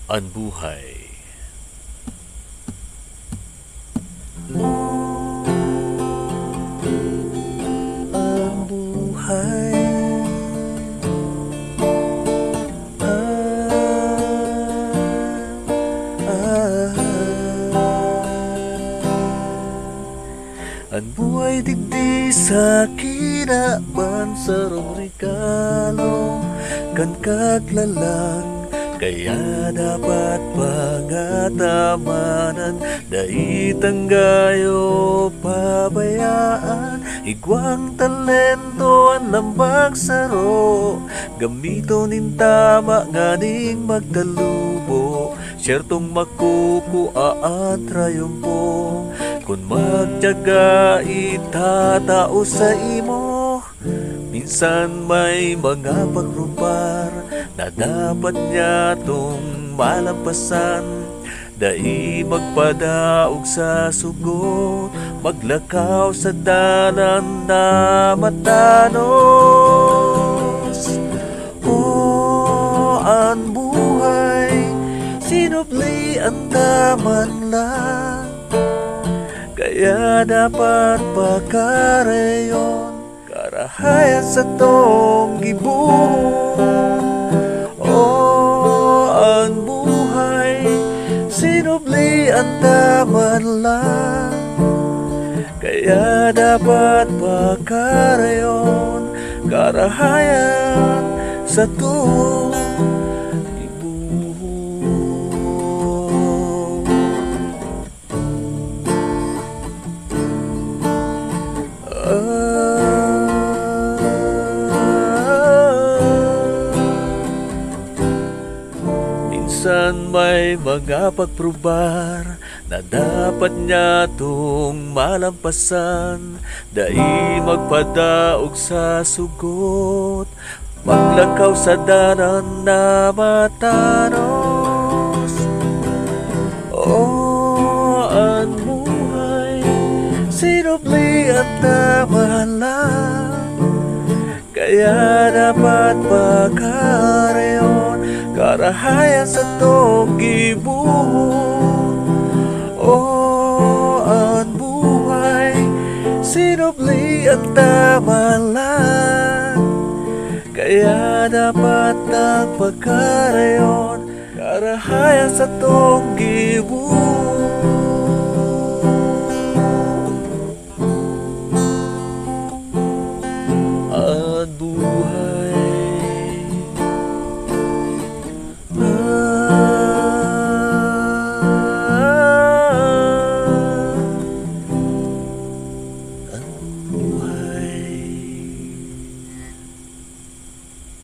Ang buhay. Ang buhay. Ang buhay digdi sa kinaban sarong regalo kan kaglalang, kaya dapat pangatamanan, daitang gayo pabayaan. Igwang talento ang lambang saro, gamito nin tama nganing magdalubo. Siyertong makukuaan trayumpo, kung magtiyaga itatao sa imo. Minsan may mga pagrubar na dapat niya tong malampasan, dai magpadaog sa sugot, maglakaw sa dalan na matanos. Oh, ang buhay, sinubli ang taman lang, kaya dapat pagkareyon, karahayan sa tong gibuhon. Oh, ang buhay, sinubli ang taman lang, kaya dapat pagkareyon, karahayan sa tong minsan may mga pagprubar na dapat niya tong malampasan, dai magpadaog sa sugot, maglakaw sa danan na matanos. Oh, ang buhay, sinubli at tamalan, kaya dapat pagkareyon, karahayan sa tong gibuhon. Oh, ang buhay, sinubli at tamalan, kaya dapat ang pagkareyon, karahayan sa tong